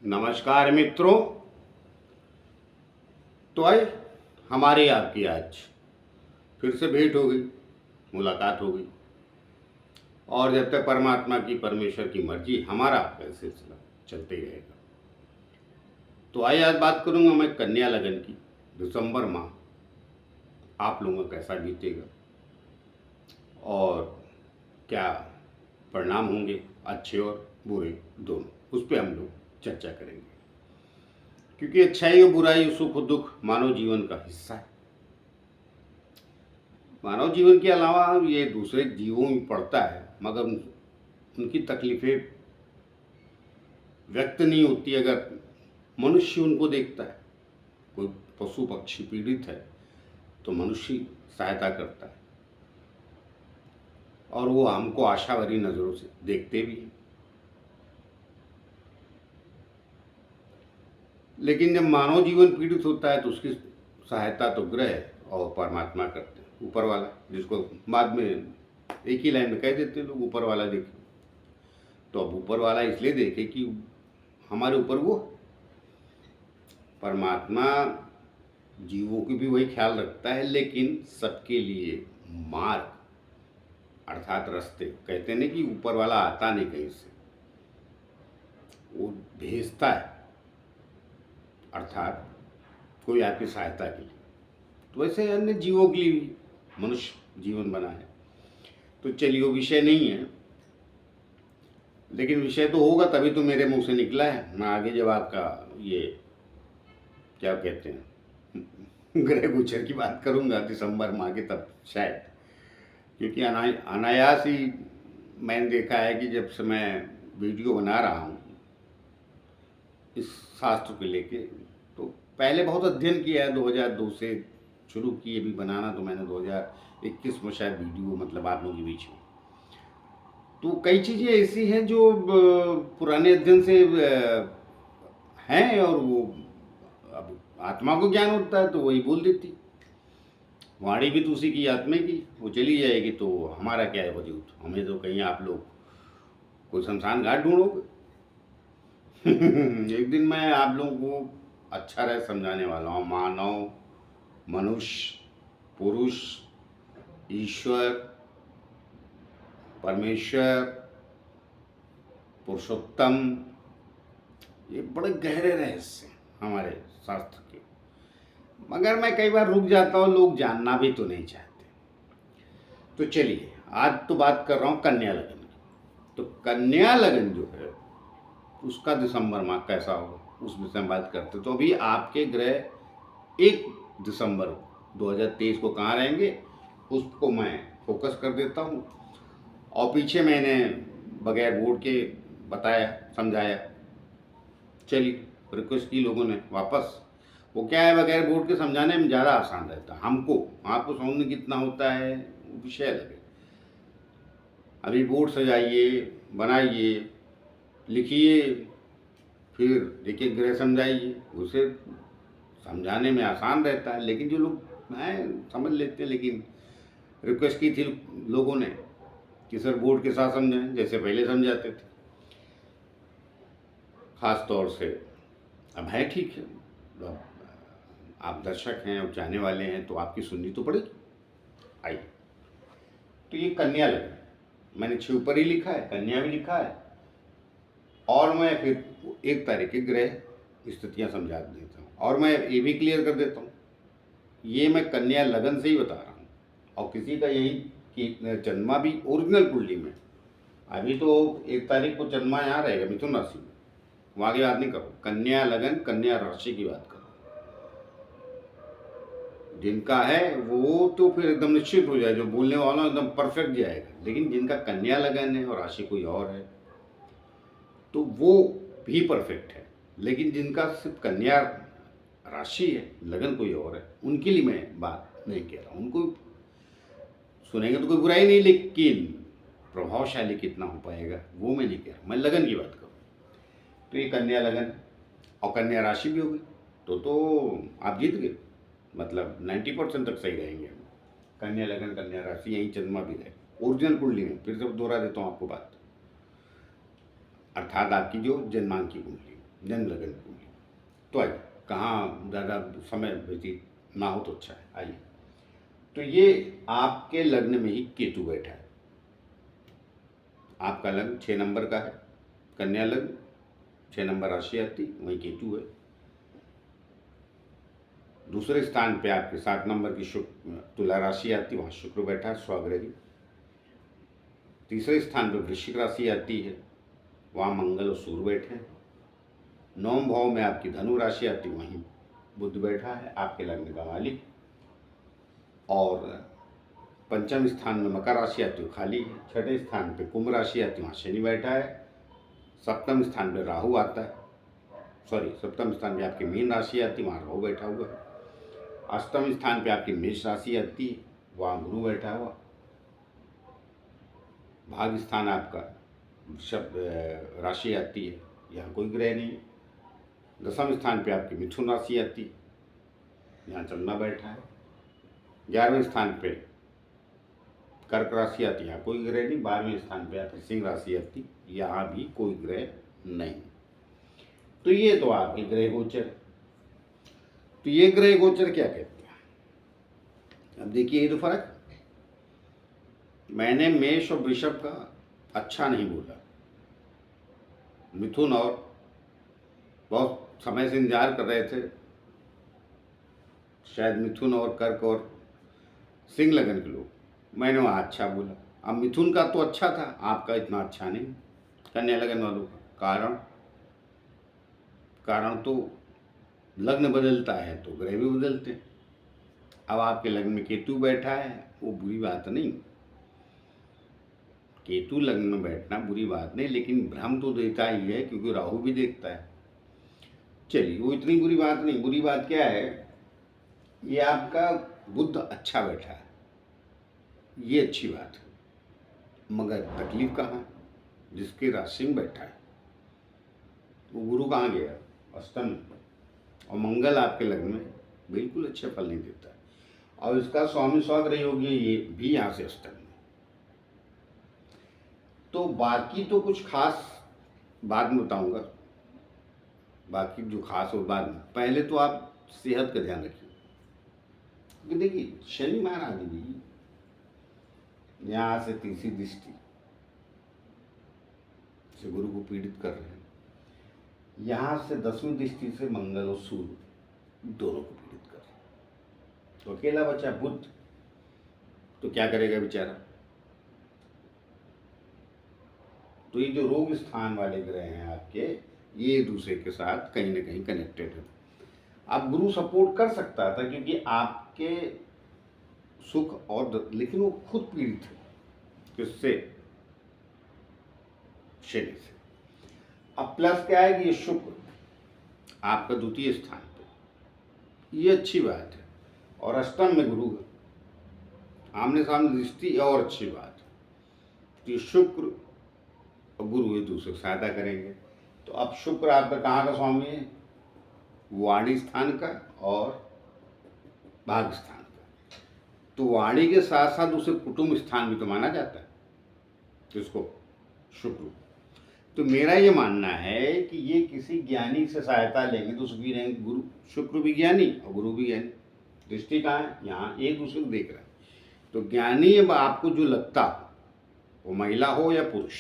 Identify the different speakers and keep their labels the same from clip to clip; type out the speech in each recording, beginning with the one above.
Speaker 1: नमस्कार मित्रों। तो आए हमारी आपकी आज फिर से भेंट हो गई, मुलाकात हो गई। और जब तक परमात्मा की परमेश्वर की मर्जी हमारा आपका सिलसिला चलते ही रहेगा। तो आइए आज बात करूंगा मैं कन्या लगन की। दिसंबर माह आप लोगों का कैसा बीतेगा और क्या परिणाम होंगे, अच्छे और बुरे दोनों, उस पर हम लोग चर्चा करेंगे। क्योंकि अच्छाई और बुराई, सुख और दुख मानव जीवन का हिस्सा है। मानव जीवन के अलावा ये दूसरे जीवों में पड़ता है, मगर उनकी तकलीफें व्यक्त नहीं होती अगर मनुष्य उनको देखता है। कोई पशु पक्षी पीड़ित है तो मनुष्य सहायता करता है और वो हमको आशा भरी नज़रों से देखते भी हैं। लेकिन जब मानव जीवन पीड़ित होता है तो उसकी सहायता तो ग्रह और परमात्मा करते हैं, ऊपर वाला, जिसको बाद में एक ही लाइन में कह देते हैं लोग, ऊपर वाला देखे। तो अब ऊपर वाला इसलिए देखे कि हमारे ऊपर वो परमात्मा जीवों की भी वही ख्याल रखता है, लेकिन सबके लिए मार्ग अर्थात रास्ते, कहते नहीं कि ऊपर वाला आता नहीं कहीं से, वो भेजता है, अर्थात कोई आपकी सहायता के लिए। तो वैसे अन्य जीवों के लिए भी मनुष्य जीवन बना है। तो चलिए वो विषय नहीं है, लेकिन विषय तो होगा तभी तो मेरे मुंह से निकला है। मैं आगे जब आपका ये क्या कहते हैं ग्रह गोचर की बात करूंगा दिसंबर माह के, तब शायद, क्योंकि अनायास ही मैंने देखा है कि जब से मैं वीडियो बना रहा हूँ इस शास्त्र को लेके, तो पहले बहुत अध्ययन किया है। 2002 से शुरू किए भी बनाना, तो मैंने 2021 में शायद वीडियो, मतलब आप लोगों के बीच में। तो कई चीज़ें ऐसी हैं जो पुराने अध्ययन से हैं, और वो अब आत्मा को ज्ञान होता है तो वही बोल देती। वाणी भी तो उसी की, आत्मा की, वो चली जाएगी तो हमारा क्या है वजूद। हमें तो कहीं आप लोग कोई शमशान घाट ढूंढोगे। एक दिन मैं आप लोगों को अच्छा रहे समझाने वाला हूँ। मानव, मनुष्य, पुरुष, ईश्वर, परमेश्वर, पुरुषोत्तम, ये बड़े गहरे रहस्य हैं हमारे शास्त्र के। मगर मैं कई बार रुक जाता हूँ, लोग जानना भी तो नहीं चाहते। तो चलिए आज तो बात कर रहा हूँ कन्या लगन की। तो कन्या लगन जो है उसका दिसंबर माह कैसा होगा उस विषय में बात करते। तो अभी आपके ग्रह 1 दिसंबर 2023 को कहाँ रहेंगे उसको मैं फोकस कर देता हूँ। और पीछे मैंने बगैर बोर्ड के बताया, समझाया। चलिए रिक्वेस्ट की लोगों ने वापस, वो क्या है, बगैर बोर्ड के समझाने में ज़्यादा आसान रहता है हमको। आपको समझने कितना होता है विषय अलग है। अभी बोर्ड सजाइए, बनाइए, लिखिए, फिर देखिए ग्रह समझाइए, उसे समझाने में आसान रहता है। लेकिन जो लोग हैं समझ लेते हैं, लेकिन रिक्वेस्ट की थी लोगों ने कि सर बोर्ड के साथ समझाएं जैसे पहले समझाते थे। ख़ास तौर से अब है, ठीक है, अब आप दर्शक हैं और चाहने वाले हैं तो आपकी सुननी तो पड़ेगी। आइए, तो ये कन्या लगन, मैंने 6 ऊपर ही लिखा है, कन्या भी लिखा है, और मैं फिर 1 तारीख के ग्रह स्थितियाँ समझा देता हूँ। और मैं ये भी क्लियर कर देता हूँ, ये मैं कन्या लगन से ही बता रहा हूँ, और किसी का यही कि जन्मा भी ओरिजिनल कुंडली में। अभी तो 1 तारीख को जन्मा यहाँ रहेगा मिथुन राशि में, वहाँ की बात नहीं करो। कन्या लगन, कन्या राशि की बात करो। जिनका है वो तो फिर एकदम निश्चित हो जाए, जो बोलने वाला एकदम परफेक्ट जाएगा। लेकिन जिनका कन्या लगन है और राशि कोई और है तो वो भी परफेक्ट है। लेकिन जिनका सिर्फ कन्या राशि है, लगन कोई और है, उनके लिए मैं बात नहीं कह रहा हूँ। उनको सुनेंगे तो कोई बुराई नहीं, लेकिन प्रभावशाली कितना हो पाएगा वो मैं नहीं कह रहा, मैं लगन की बात करूँ। तो ये कन्या लगन और कन्या राशि भी होगी तो आप जीत गए, मतलब 90% तक सही रहेंगे। कन्या लगन, कन्या राशि, यही जन्मा भी रहे ओरिजिनल कुंडली में। फिर से दोहरा देता हूँ आपको बात, अर्थात आपकी जो जन्मांक की कुंडली, जन्म लगन कुंडली। तो आइए, कहाँ ज़्यादा समय व्यतीत ना हो तो अच्छा है, आइए। तो ये आपके लग्न में ही केतु बैठा है। आपका लग्न 6 नंबर का है, कन्या लग्न, 6 नंबर राशि आती, वहीं केतु है। दूसरे स्थान पे आपके 7 नंबर की तुला राशि आती, वहाँ शुक्र बैठा है, स्वग्रही। तीसरे स्थान पे वृश्चिक राशि आती है, वहाँ मंगल और सूर्य बैठे हैं। 9वें भाव में आपकी धनु राशि आती, वहीं बुध बैठा है, आपके लग्न का मालिक। और पंचम स्थान में मकर राशि आती है, खाली है। छठे स्थान पे कुंभ राशि आती है, वहाँ शनि बैठा है। सप्तम स्थान पे राहु आता है, सप्तम स्थान पे आपकी मीन राशि आती है, वहाँ राहु बैठा हुआ है। अष्टम स्थान पे आपकी मेष राशि आती है, वहाँ गुरु बैठा हुआ। भाग स्थान आपका वृषभ राशि आती है, यहाँ कोई ग्रह नहीं है। दसम स्थान पे आपकी मिथुन राशि आती है, यहाँ चंद्रमा बैठा है। 11वें स्थान पे कर्क राशि आती है, यहाँ कोई ग्रह नहीं। 12वें स्थान पे आपकी सिंह राशि आती, यहाँ भी कोई ग्रह नहीं। तो ये तो आपके ग्रह गोचर। तो ये ग्रह गोचर क्या कहते हैं? अब देखिए, ये तो फर्क। मैंने मेष और वृषभ का अच्छा नहीं बोला, मिथुन और बहुत समय से इंतजार कर रहे थे, शायद मिथुन और कर्क और सिंह लगन के लोग, मैंने वहाँ अच्छा बोला। अब मिथुन का तो अच्छा था, आपका इतना अच्छा नहीं। कन्या लगन वालों का कारण तो लग्न बदलता है तो ग्रह भी बदलते हैं। अब आपके लग्न में केतु बैठा है, वो बुरी बात नहीं। केतु लग्न में बैठना बुरी बात नहीं, लेकिन भ्रम तो देता ही है, क्योंकि राहु भी देखता है। चलिए, वो इतनी बुरी बात नहीं। बुरी बात क्या है, ये आपका बुध अच्छा बैठा है, ये अच्छी बात है। मगर तकलीफ कहाँ? जिसके राशि में बैठा है वो गुरु कहाँ गया? अष्टम में। और मंगल आपके लग्न में बिल्कुल अच्छे फल नहीं देता है, और इसका स्वामी स्वग्रही योगी ये भी यहाँ से अष्टम में। तो बाकी तो कुछ खास बाद में बताऊंगा, बाकी जो खास हो बाद में। पहले तो आप सेहत का ध्यान रखिए, क्योंकि देखिए शनि महाराज भी यहाँ से तीसरी दृष्टि से गुरु को पीड़ित कर रहे हैं, यहाँ से 10वीं दृष्टि से मंगल और सूर्य दोनों को पीड़ित कर रहे हैं। तो अकेला बचा बुध, तो क्या करेगा बेचारा? तो ये जो रोग स्थान वाले ग्रह हैं आपके, ये एक दूसरे के साथ कहीं ना कहीं कनेक्टेड है। अब गुरु सपोर्ट कर सकता था, क्योंकि आपके सुख और लेकिन वो खुद पीड़ित है। किससे? शनि से। अब प्लस क्या है कि ये शुक्र आपका द्वितीय स्थान पे, ये अच्छी बात है। और अष्टम में गुरु है, आमने सामने दृष्टि, और अच्छी बात है। ये शुक्र और गुरु एक दूसरे को सहायता करेंगे। तो अब शुक्र आपका कहाँ का स्वामी है? वाणी स्थान का और भाग स्थान का। तो वाणी के साथ साथ उसे कुटुंब स्थान भी तो माना जाता है, किसको? शुक्र। तो मेरा ये मानना है कि ये किसी ज्ञानी से सहायता लेंगे तो सुखी रहेंगे। गुरु शुक्र भी ज्ञानी और गुरु भी ज्ञानी, दृष्टि कहाँ है? यहाँ एक दूसरे को देख रहा है। तो ज्ञानी आपको जो लगता, वो महिला हो या पुरुष,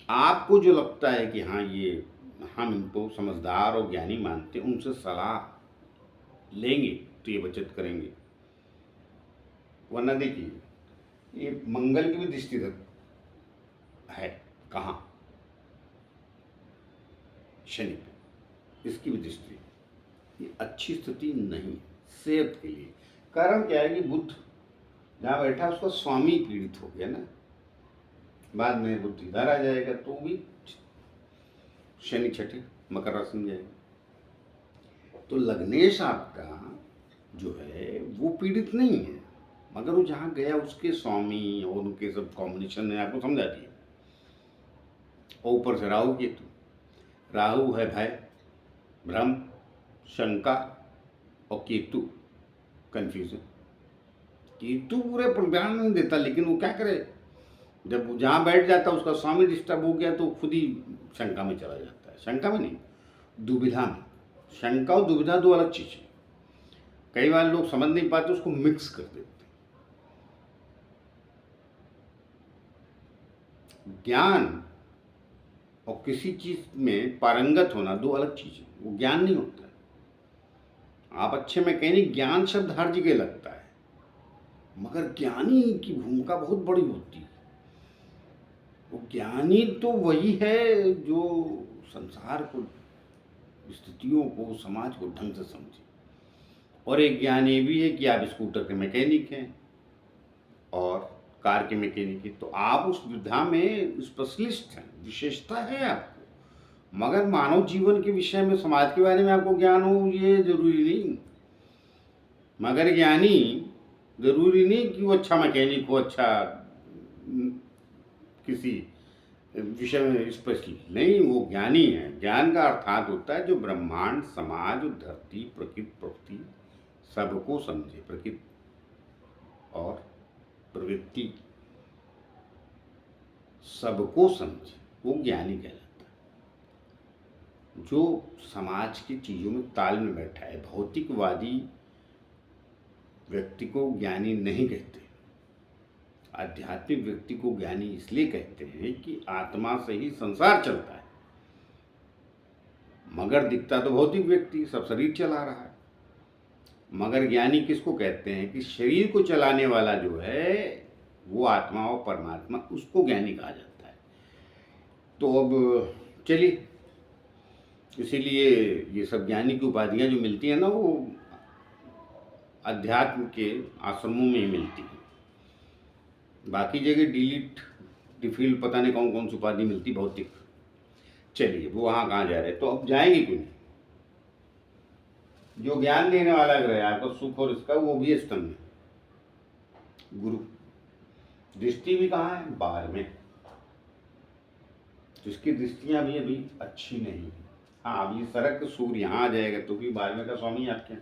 Speaker 1: आपको जो लगता है कि हाँ ये हम इनको समझदार और ज्ञानी मानते हैं, उनसे सलाह लेंगे तो ये बचत करेंगे। वरना देखिए, ये मंगल की भी दृष्टि है, कहाँ? शनि पे, इसकी भी दृष्टि। ये अच्छी स्थिति नहीं सेहत के लिए। कारण क्या है कि बुध जहाँ बैठा उसका स्वामी पीड़ित हो गया ना, बाद में बुध इधर आ जाएगा तो भी शनि छठे मकर राशि में जाएगा। तो लग्नेश आपका जो है वो पीड़ित नहीं है, मगर वो जहाँ गया उसके स्वामी और उनके सब कॉम्बिनेशन ने आपको समझा दिया। और ऊपर से राहु केतु, राहु है भय, भ्रम, शंका, और केतु कंफ्यूजन। केतु पूरे परिवार नहीं देता, लेकिन वो क्या करे, जब वो जहाँ बैठ जाता उसका स्वामी डिस्टर्ब हो गया तो खुद ही शंका में चला जाता है। शंका में नहीं, दुविधा में। शंका और दुविधा दो अलग चीज़ है। कई बार लोग समझ नहीं पाते, उसको मिक्स कर देते। ज्ञान और किसी चीज में पारंगत होना दो अलग चीज है, वो ज्ञान नहीं होता है। आप अच्छे मैकेनिक, ज्ञान शब्द हर जगह लगता है, मगर ज्ञानी की भूमिका बहुत बड़ी होती है। वो ज्ञानी तो वही है जो संसार को, स्थितियों को, समाज को ढंग से समझे। और एक ज्ञान ये भी है कि आप स्कूटर के मैकेनिक हैं और कार के मैकेनिक हैं, तो आप उस विधा में स्पेशलिस्ट हैं, विशेषता है आपको। मगर मानव जीवन के विषय में, समाज के बारे में आपको ज्ञान हो, ये जरूरी नहीं। मगर ज्ञानी जरूरी नहीं कि वो अच्छा मैकेनिक हो, अच्छा किसी विषय में स्पेशलिस्ट नहीं, वो ज्ञानी है। ज्ञान का अर्थात होता है जो ब्रह्मांड, समाज, धरती, प्रकृति सबको समझे, प्रकृति और प्रवृत्ति सबको समझे, वो ज्ञानी कहलाता है। जो समाज की चीज़ों में ताल में बैठा है, भौतिकवादी व्यक्ति को ज्ञानी नहीं कहते। आध्यात्मिक व्यक्ति को ज्ञानी इसलिए कहते हैं कि आत्मा से ही संसार चलता है, मगर दिखता तो भौतिक व्यक्ति, सब शरीर चला रहा है। मगर ज्ञानी किसको कहते हैं कि शरीर को चलाने वाला जो है वो आत्मा और परमात्मा, उसको ज्ञानी कहा जाता है। तो अब चलिए, इसीलिए ये सब ज्ञानी की उपाधियां जो मिलती हैं ना, वो अध्यात्म के आश्रमों में ही मिलती हैं। बाकी जगह डिलीट डिफील्ड पता नहीं कौन कौन सी उपाधि मिलती भौतिक। चलिए, वो वहाँ कहाँ जा रहे, तो अब जाएंगे क्यों नहीं। जो ज्ञान देने वाला ग्रह आपका सुख और इसका, वो भी स्तंभ में गुरु। दृष्टि भी कहाँ है, बाहर में, जिसकी दृष्टियां भी अभी अच्छी नहीं है। हाँ, अभी सरक सूर्य यहाँ आ जाएगा तो भी बारहवें का स्वामी आपके।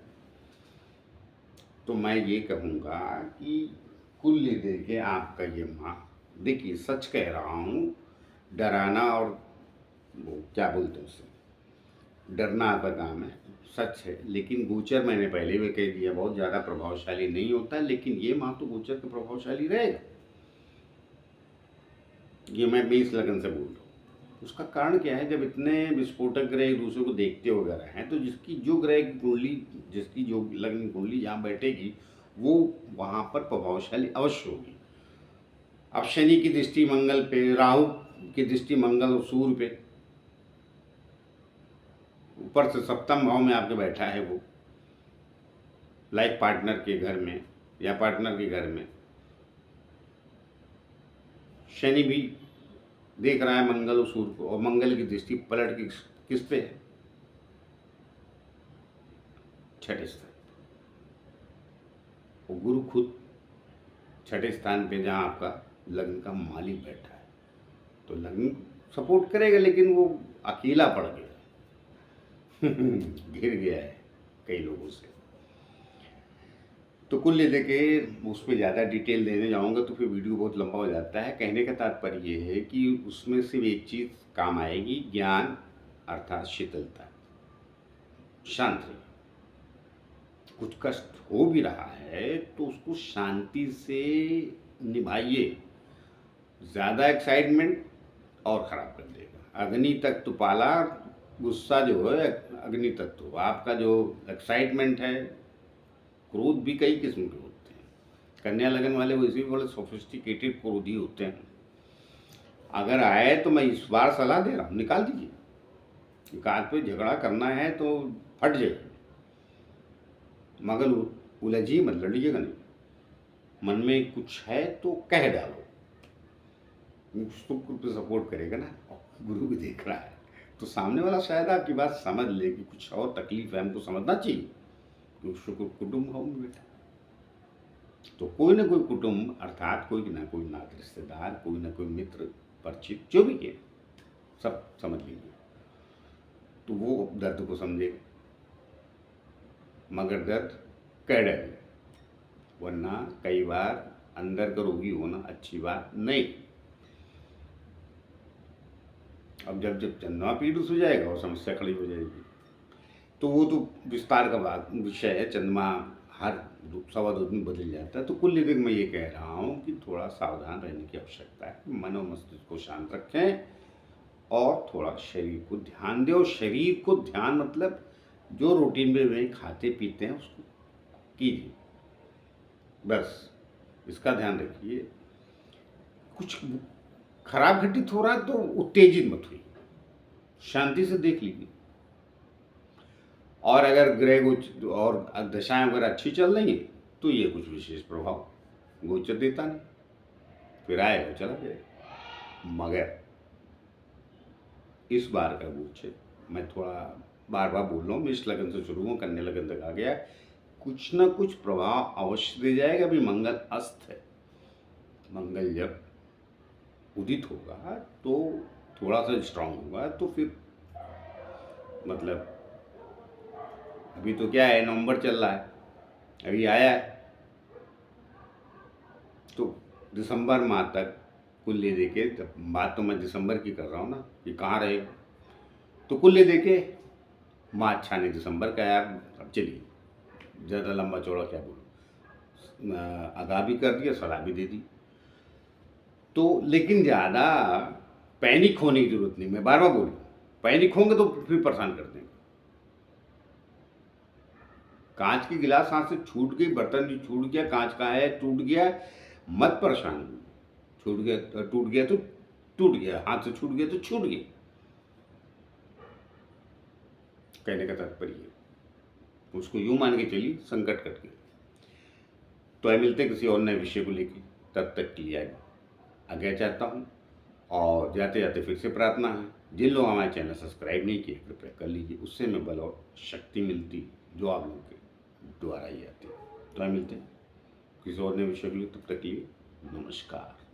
Speaker 1: तो मैं ये कहूँगा कि कुल दे के आपका ये माँ, देखिए सच कह रहा हूँ, डराना और वो क्या बोलते हैं उससे, डरना आपका काम है, सच है। लेकिन गोचर मैंने पहले भी कह दिया, बहुत ज़्यादा प्रभावशाली नहीं होता, लेकिन ये माँ तो गोचर के प्रभावशाली रहेगा। ये मैं 20 लगन से बोल रहा हूँ। उसका कारण क्या है, जब इतने विस्फोटक ग्रह एक दूसरे को देखते वगैरह हैं, तो जिसकी जो ग्रह की कुंडली, जिसकी जो लग्न कुंडली जहाँ बैठेगी, वो वहाँ पर प्रभावशाली अवश्य होगी। अब शनि की दृष्टि मंगल पे, राहु की दृष्टि मंगल और सूर्य पे, ऊपर से सप्तम भाव में आपके बैठा है वो, लाइफ पार्टनर के घर में या पार्टनर के घर में। शनि भी देख रहा है मंगल और सूर्य को, और मंगल की दृष्टि पलट की किस पे है, छठे स्थान। और गुरु खुद छठे स्थान पे, जहाँ आपका लग्न का मालिक बैठा है, तो लग्न सपोर्ट करेगा, लेकिन वो अकेला पड़ गया घिर गया है कई लोगों से। तो कुल लेके के उस पर ज़्यादा डिटेल देने जाऊँगा तो फिर वीडियो बहुत लंबा हो जाता है। कहने का तात्पर्य ये है कि उसमें सिर्फ एक चीज़ काम आएगी, ज्ञान अर्थात शीतलता, शांत रहिए। कुछ कष्ट हो भी रहा है तो उसको शांति से निभाइए। ज़्यादा एक्साइटमेंट और ख़राब कर देगा। अग्नि तक तो पाला, गुस्सा जो है अग्नि तत्व। तो आपका जो एक्साइटमेंट है, क्रोध भी कई किस्म के होते हैं। कन्या लगन वाले वैसे भी बड़े सोफिस्टिकेटेड क्रोधी होते हैं। अगर आए तो मैं इस बार सलाह दे रहा हूँ, निकाल दीजिए। एक आध पे झगड़ा करना है तो फट जाइए, मगर उलझिए मत, लड़िएगा नहीं। मन में कुछ है तो कह डालो, शुक्र पे सपोर्ट करेगा ना, गुरु भी देख रहा है, तो सामने वाला शायद आपकी बात समझ ले कि कुछ और तकलीफ है, हमको समझना चाहिए। शुक्र कुटुंब हो बेटा, तो कोई ना कोई कुटुंब अर्थात कोई ना कोई नात रिश्तेदार, कोई ना कोई मित्र परिचित, जो भी है सब समझ लीजिए, तो वो दर्द को समझेगा। मगर दर्द कह डरे, वरना कई बार अंदर का रोगी होना अच्छी बात नहीं। अब जब जब चंद्रमा पीड़ित हो जाएगा और समस्या खड़ी हो जाएगी। तो वो तो विस्तार का विषय है। चंद्रमा हर 2.25 दिन बदल जाता है। तो कुल लेकर मैं ये कह रहा हूँ कि थोड़ा सावधान रहने की आवश्यकता है। मन और मस्तिष्क को शांत रखें और थोड़ा शरीर को ध्यान दें। और शरीर को ध्यान मतलब जो रूटीन में वे खाते पीते हैं उसको कीजिए, बस इसका ध्यान रखिए। कुछ खराब घटित हो रहा है तो उत्तेजित मत हुई, शांति से देख लीजिए। और अगर ग्रह और दशाएं वगैरह अच्छी चल रही हैं तो ये कुछ विशेष प्रभाव गोचर देता नहीं, फिर आएगा चला जाएगा। मगर इस बार का गोचर मैं थोड़ा बार बार बोल रहा हूँ, मेष लगन से शुरू हूँ, कन्या लगन तक आ गया। कुछ ना कुछ प्रभाव अवश्य दे जाएगा। अभी मंगल अस्त है। मंगल जब उदित होगा तो थोड़ा सा स्ट्रांग होगा। तो फिर मतलब अभी तो क्या है, नवंबर चल रहा है, अभी आया है, तो दिसंबर माह तक कुल ले देके, बात तो मैं दिसंबर की कर रहा हूँ ना कि कहाँ रहे, तो कुल ले देके माह अच्छा नहीं, दिसंबर का यार। अब चलिए ज़्यादा लंबा चौड़ा क्या बोलूँ, आगाह भी कर दिया, सलाह भी दे दी। तो लेकिन ज़्यादा पैनिक होने की जरूरत नहीं। मैं बार बार बोलूँ, पैनिक होंगे तो फिर परेशान कर देंगे। कांच की गिलास हाथ से छूट गई, बर्तन भी छूट गया, कांच का है टूट गया, मत परेशान हो। छूट गया, टूट गया तो टूट गया, हाथ से छूट गया तो छूट गया। कहने का तात्पर्य उसको यूं मान के चलिए, संकट कट गया। तो आइए मिलते हैं किसी और नए विषय को लेकर। तब तक के लिए आज्ञा चाहता हूँ। और जाते जाते फिर से प्रार्थना है, जिन लोग हमारे चैनल सब्सक्राइब नहीं किए कृपया कर लीजिए, उससे हमें बल और शक्ति मिलती जो आप लोगों के द्वारा ही आती है। तो आइए मिलते हैं किसी और नए विषय के लिए। तब तक के लिए नमस्कार।